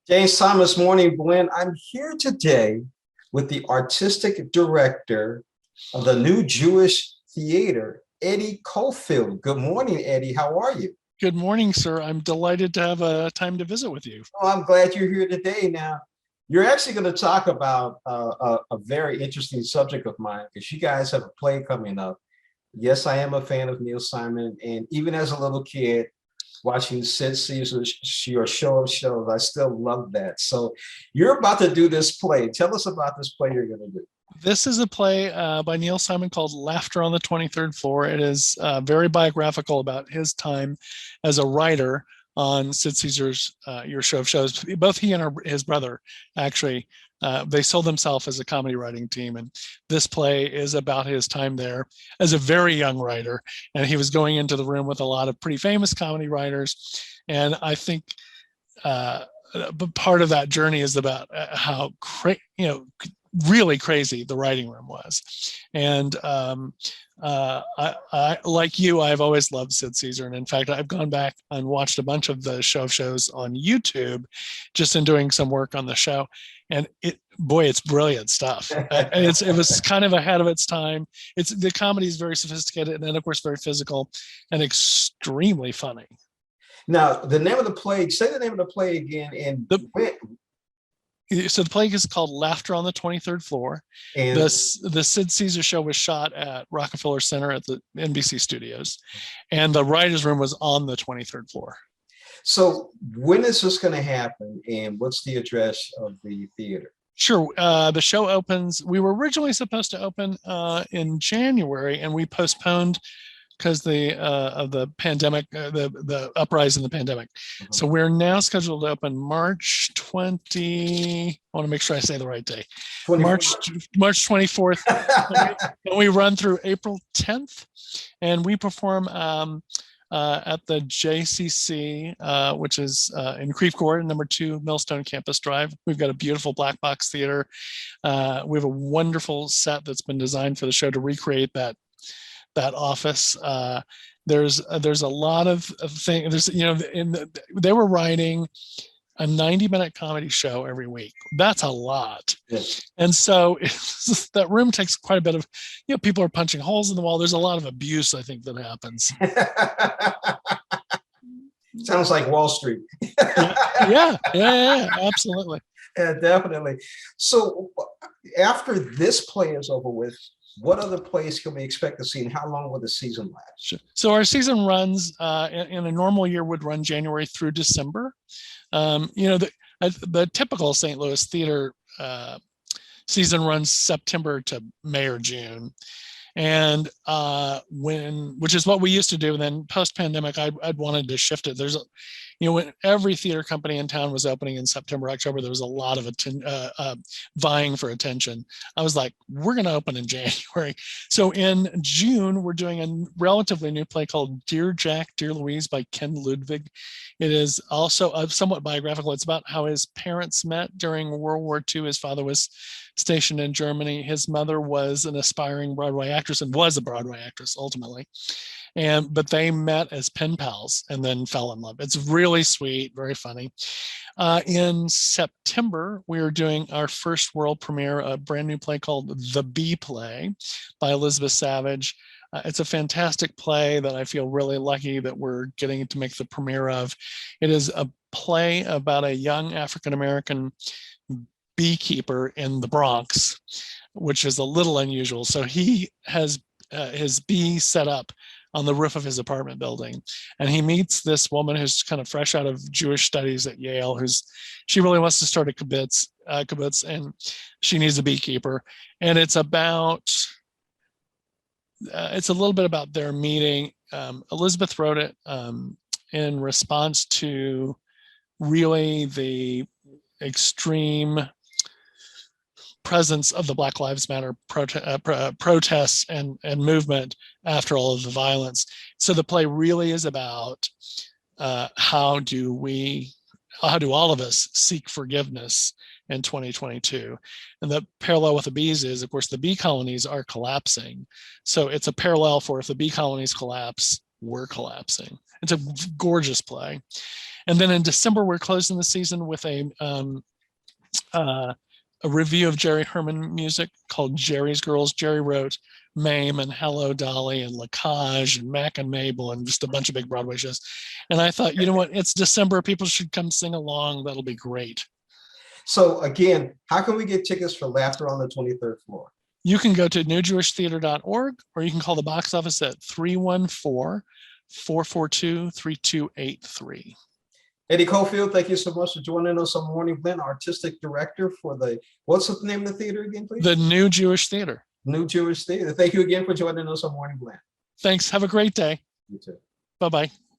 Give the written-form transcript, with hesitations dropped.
James Thomas, morning blend. I'm here today with the artistic director of the New Jewish Theater, Eddie Cofield. Good morning, Eddie. How are you? Good morning, sir. I'm delighted to have a time to visit with you. Oh, I'm glad you're here today. Now, you're actually going to talk about a very interesting subject of mine because you guys have a play coming up. Yes, I am a fan of Neil Simon, and even as a little kid, watching Sid Caesar's your show of shows, I still love that. So, you're about to do this play. Tell us about this play you're going to do. This is a play by Neil Simon called Laughter on the 23rd Floor. It is very biographical about his time as a writer on Sid Caesar's Your Show of Shows. Both he and his brother actually, they sold themselves as a comedy writing team. And this play is about his time there as a very young writer. And he was going into the room with a lot of pretty famous comedy writers. And I think but part of that journey is about how really crazy the writing room was. And I like you, I've always loved Sid Caesar. And in fact, I've gone back and watched a bunch of the show of shows on YouTube just in doing some work on the show. And it's brilliant stuff. It was kind of ahead of its time. The comedy is very sophisticated and then of course very physical and extremely funny. Now, the name of the play, say the name of the play again. So the play is called Laughter on the 23rd Floor. And the Sid Caesar show was shot at Rockefeller Center at the NBC studios. And the writer's room was on the 23rd floor. So when is this going to happen? And what's the address of the theater? Sure. The show opens. We were originally supposed to open in January, and we postponed because of the pandemic, the uprise in the pandemic. Mm-hmm. So we're now scheduled to open March 20. I want to make sure I say the right day. 24th. March 24th. and we run through April 10th, and we perform at the JCC, which is in Creve Court, number 2 Millstone Campus Drive. We've got a beautiful black box theater. We have a wonderful set that's been designed for the show to recreate that office. There's a lot of things. They were writing a 90-minute comedy show every week. That's a lot. Yes. And so that room takes quite a bit of, people are punching holes in the wall. There's a lot of abuse, I think, that happens. Sounds like Wall Street. yeah, absolutely. Yeah, definitely. So after this play is over with, what other plays can we expect to see, and how long will the season last? Sure. So our season runs in a normal year would run January through December. The typical St. Louis theater season runs September to May or June. And which is what we used to do. And then post-pandemic, I'd wanted to shift it. There's when every theater company in town was opening in September, October, there was a lot of vying for attention. I was like, we're going to open in January. So in June, we're doing a relatively new play called Dear Jack, Dear Louise by Ken Ludwig. It is also somewhat biographical. It's about how his parents met during World War II. His father was stationed in Germany. His mother was an aspiring Broadway actress and was a Broadway actress ultimately. But they met as pen pals and then fell in love. It's really sweet, very funny. In September, we are doing our first world premiere, a brand new play called The Bee Play by Elizabeth Savage. It's a fantastic play that I feel really lucky that we're getting to make the premiere of. It is a play about a young African-American beekeeper in the Bronx, which is a little unusual. So he has his bee set up on the roof of his apartment building. And he meets this woman who's kind of fresh out of Jewish studies at Yale, she really wants to start a kibbutz, and she needs a beekeeper. And it's a little bit about their meeting. Elizabeth wrote it in response to really the extreme presence of the Black Lives Matter protests and movement after all of the violence. So the play really is about how do all of us seek forgiveness in 2022? And the parallel with the bees is, of course, the bee colonies are collapsing. So it's a parallel for if the bee colonies collapse, we're collapsing. It's a gorgeous play. And then in December, we're closing the season with a review of Jerry Herman music called Jerry's Girls. Jerry wrote Mame and Hello Dolly and Lacage and Mac and Mabel and just a bunch of big Broadway shows. And I thought, you know what, it's December, people should come sing along. That'll be great. So again, how can we get tickets for Laughter on the 23rd Floor? You can go to newjewishtheater.org, or you can call the box office at 314-442-3283. Eddie Cofield, thank you so much for joining us on Morning Blend, artistic director for what's the name of the theater again, please? The New Jewish Theater. New Jewish Theater. Thank you again for joining us on Morning Blend. Thanks. Have a great day. You too. Bye-bye.